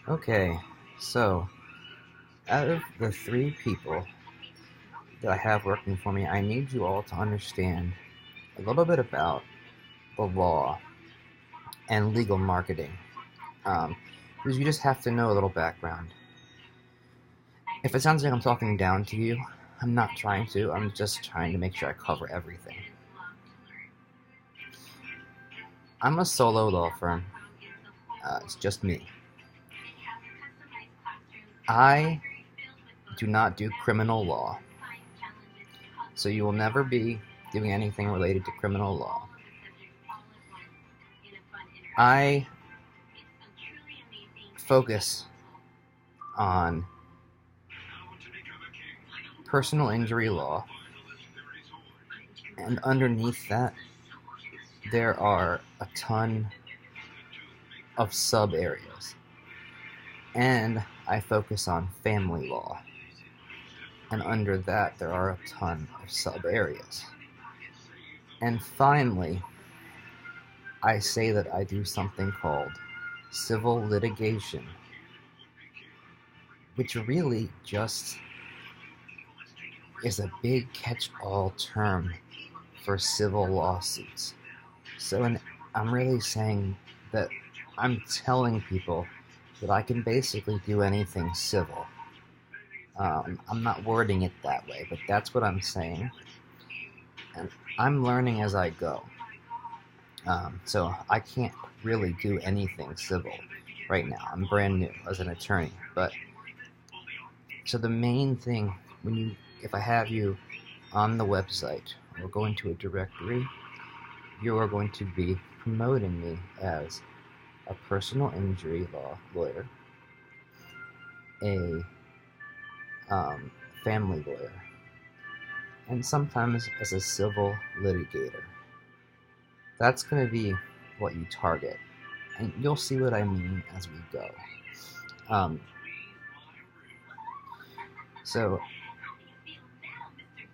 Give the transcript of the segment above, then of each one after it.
Okay, so out of the three people that I have working for me, I need you all to understand a little bit about the law and legal marketing. Um, because you just have to know a little background. If it sounds like I'm talking down to you, I'm not trying to. I'm just trying to make sure I cover everything. I'm a solo law firm. It's just me. I do not do criminal law. So you will never be doing anything related to criminal law. I focus on personal injury law, and underneath that, there are a ton of sub areas. And I focus on family law, and under that, there are a ton of sub areas. And finally, I say that I do something called civil litigation, which really just is a big catch-all term for civil lawsuits. So I'm really saying that I'm telling people that I can basically do anything civil. I'm not wording it that way, but that's what I'm saying. And I'm learning as I go. So I can't really do anything civil right now. I'm brand new as an attorney. But so the main thing, if I have you on the website or go into a directory, you are going to be promoting me as a personal injury law lawyer, a family lawyer, and sometimes as a civil litigator. That's going to be what you target, and you'll see what I mean as we go. So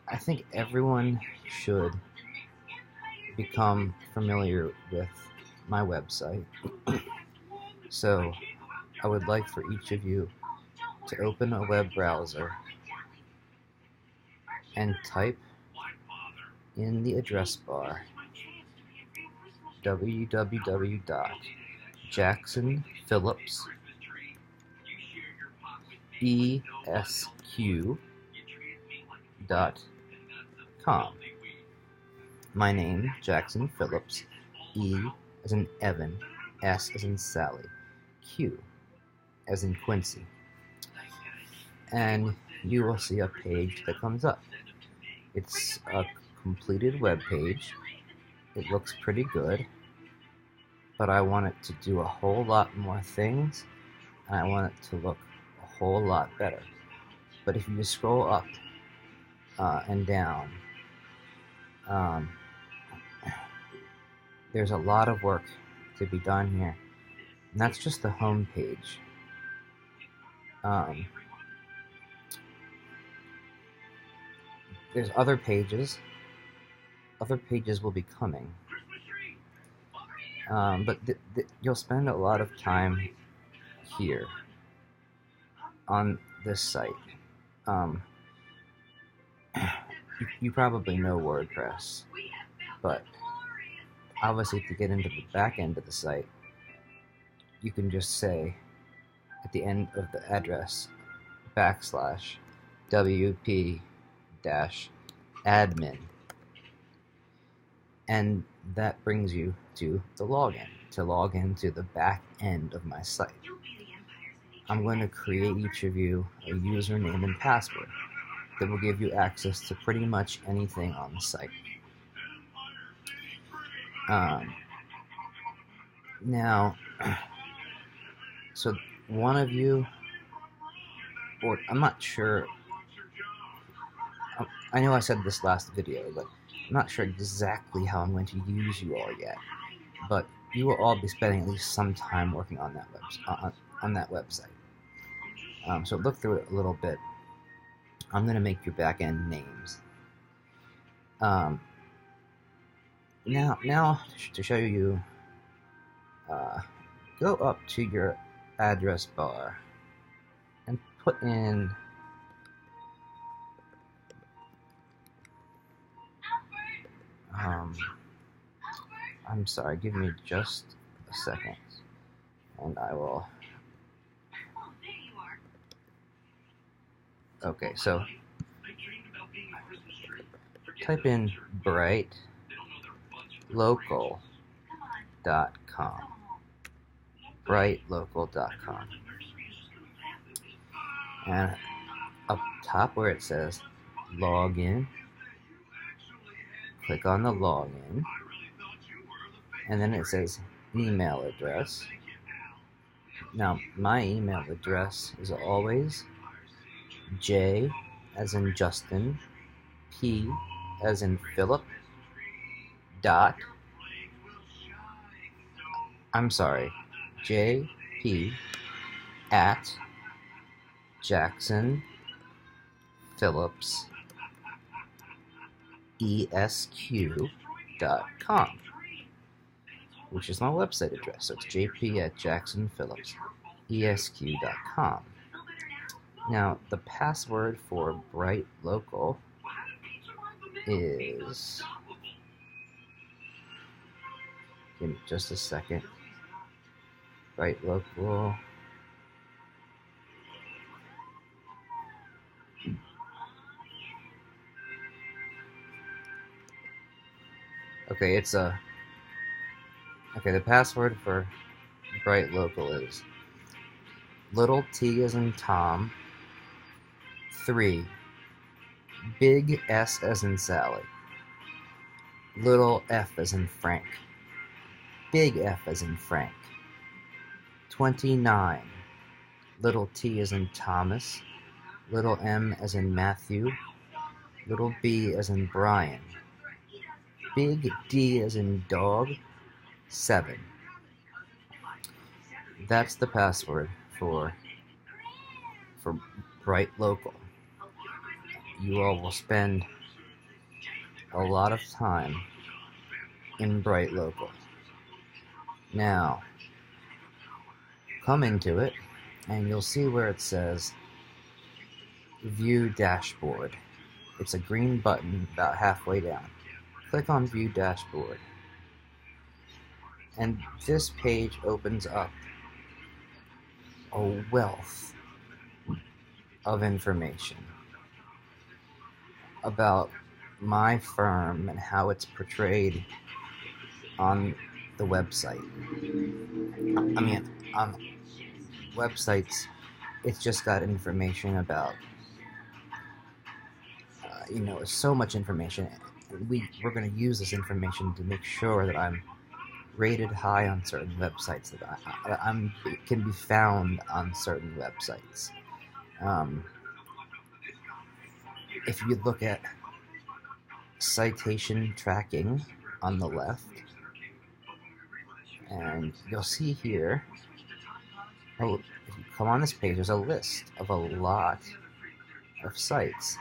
I think everyone should become familiar with my website. So I would like for each of you to open a web browser and type in the address bar www.jacksonphillipsesq.com. My name, Jackson Phillips, E as in Evan, S as in Sally, Q as in Quincy. And you will see a page that comes up. It's a completed web page. It looks pretty good, but I want it to do a whole lot more things, and I want it to look a whole lot better. But if you just scroll up and down, there's a lot of work to be done here. And that's just the home page. There's other pages. Other pages will be coming. But you'll spend a lot of time here on this site. You probably know WordPress, but obviously to get into the back end of the site, you can just say at the end of the address /wp-admin, and that brings you to the login, to log into the back end of my site. I'm going to create each of you a username and password that will give you access to pretty much anything on the site. Now, so one of you, or I'm not sure, I know I said this last video, but I'm not sure exactly how I'm going to use you all yet, but you will all be spending at least some time working on that website. So look through it a little bit. I'm going to make your back-end names. Now to show you, go up to your address bar and put in I'm sorry, give me just a second and I will. Okay, so type in brightlocal.com. Brightlocal.com. And up top where it says login, click on the login, and then it says email address. Now, my email address is always J as in Justin, P as in Philip, JP at Jackson Phillips ESQ.com, which is my website address. So it's JP at Jackson Phillips ESQ.com. Now, the password for Bright Local is, give me just a second, Bright Local. Okay, the password for Bright Local is little T as in Tom, 3, big S as in Sally, little F as in Frank, big F as in Frank, 29, little T as in Thomas, little M as in Matthew, little B as in Brian, big D as in dog, 7. That's the password for Bright Local. You all will spend a lot of time in Bright Local. Now, come into it, and you'll see where it says View Dashboard. It's a green button about halfway down. Click on View Dashboard. And this page opens up a wealth of information about my firm and how it's portrayed on the website. I mean, on websites, it's just got information about, so much information. We're going to use this information to make sure that I'm rated high on certain websites, that I'm can be found on certain websites. If you look at citation tracking on the left, and you'll see here, if you come on this page, there's a list of a lot of sites.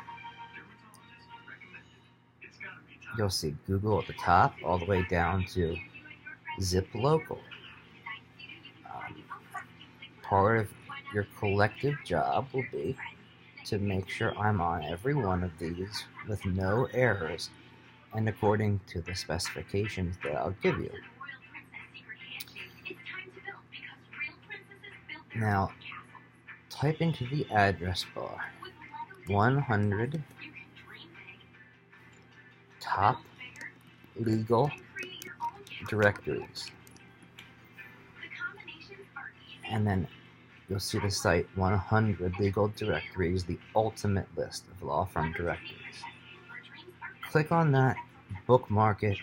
You'll see Google at the top, all the way down to Zip Local. Part of your collective job will be to make sure I'm on every one of these with no errors and according to the specifications that I'll give you. Now, type into the address bar 100 top legal directories, and then you'll see the site 100 legal directories, the ultimate list of law firm directories. Click on that, bookmark it.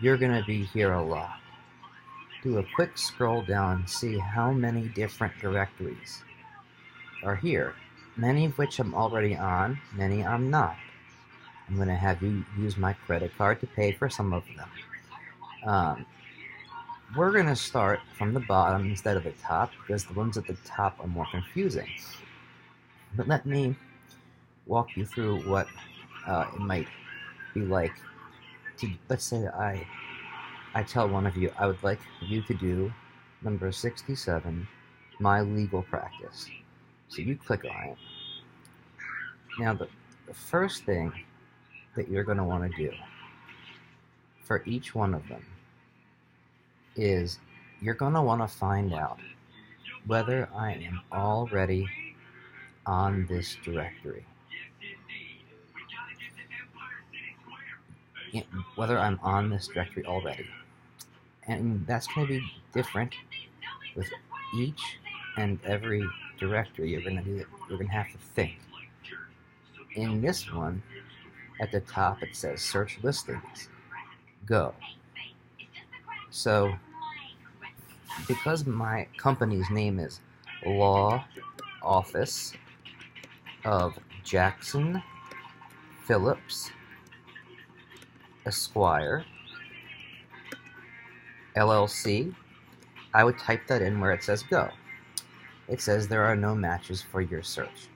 You're going to be here a lot. Do a quick scroll down and see how many different directories are here, many of which I'm already on, many I'm not. I'm going to have you use my credit card to pay for some of them. We're going to start from the bottom instead of the top, because the ones at the top are more confusing. But let me walk you through what it might be like to, let's say I tell one of you, I would like you to do number 67 My Legal Practice. So you click on it. Now the first thing that you're going to want to do for each one of them is you're going to want to find out whether I am already on this directory. Whether I'm on this directory already. And that's going to be different with each and every directory you're going to do. You're going to have to think. In this one, at the top it says search listings. Go. So, because my company's name is Law Office of Jackson Phillips Esquire LLC, I would type that in where it says go. It says there are no matches for your search.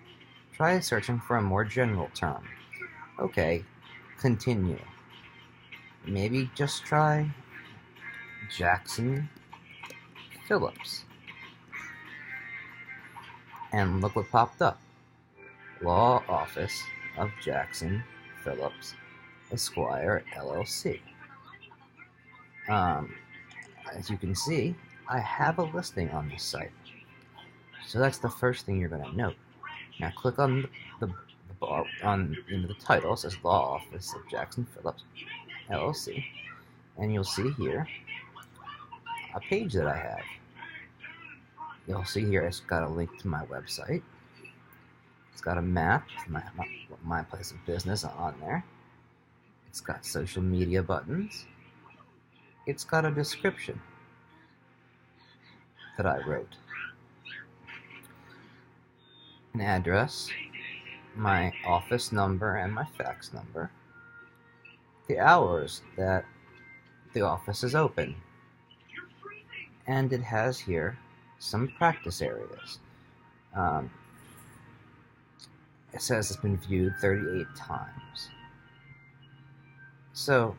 Try searching for a more general term. Okay, continue. Maybe just try Jackson Phillips. And look what popped up. Law Office of Jackson Phillips Esquire LLC. As you can see, I have a listing on this site. So that's the first thing you're going to note. Now click on the bar on the title. It says Law Office of Jackson Phillips LLC, and you'll see here a page that I have. You'll see here it's got a link to my website. It's got a map, my place of business on there. It's got social media buttons. It's got a description that I wrote. An address, my office number, and my fax number. The hours that the office is open. And it has here some practice areas. It says it's been viewed 38 times. So,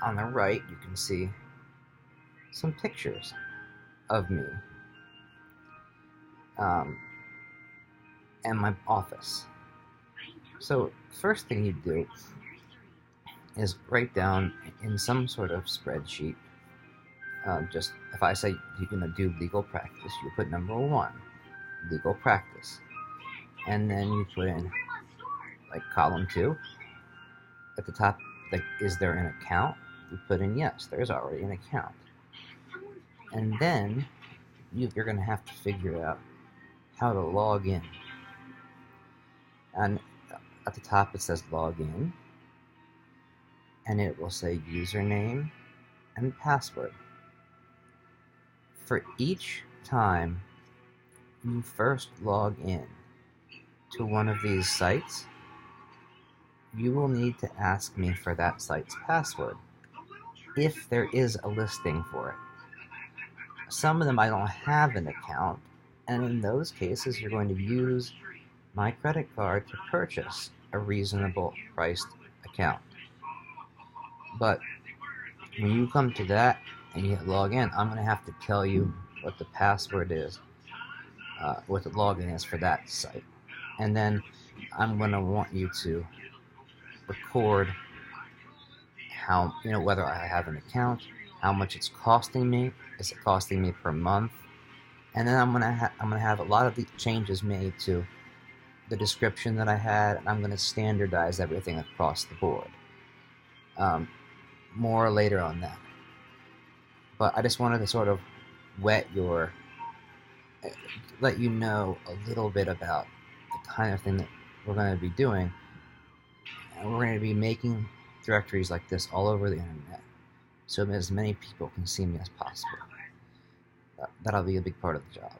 on the right, you can see some pictures of me and my office. So, first thing you do is write down in some sort of spreadsheet. Just if I say you're going to do legal practice, you put number 1, legal practice, and then you put in like column 2 at the top. Like, is there an account? You put in yes, there's already an account. And then you're going to have to figure out how to log in. And at the top it says log in, and it will say username and password. For each time you first log in to one of these sites, you will need to ask me for that site's password, if there is a listing for it. Some of them I don't have an account, and in those cases you're going to use my credit card to purchase a reasonable priced account. But when you come to that and you hit log in, I'm going to have to tell you what the password is, what the login is for that site. And then I'm going to want you to record how, whether I have an account, how much it's costing me, is it costing me per month, and then I'm gonna have a lot of the changes made to the description that I had, and I'm going to standardize everything across the board. More later on that. But I just wanted to sort of let you know a little bit about the kind of thing that we're going to be doing. And we're going to be making directories like this all over the internet, so as many people can see me as possible. That'll be a big part of the job.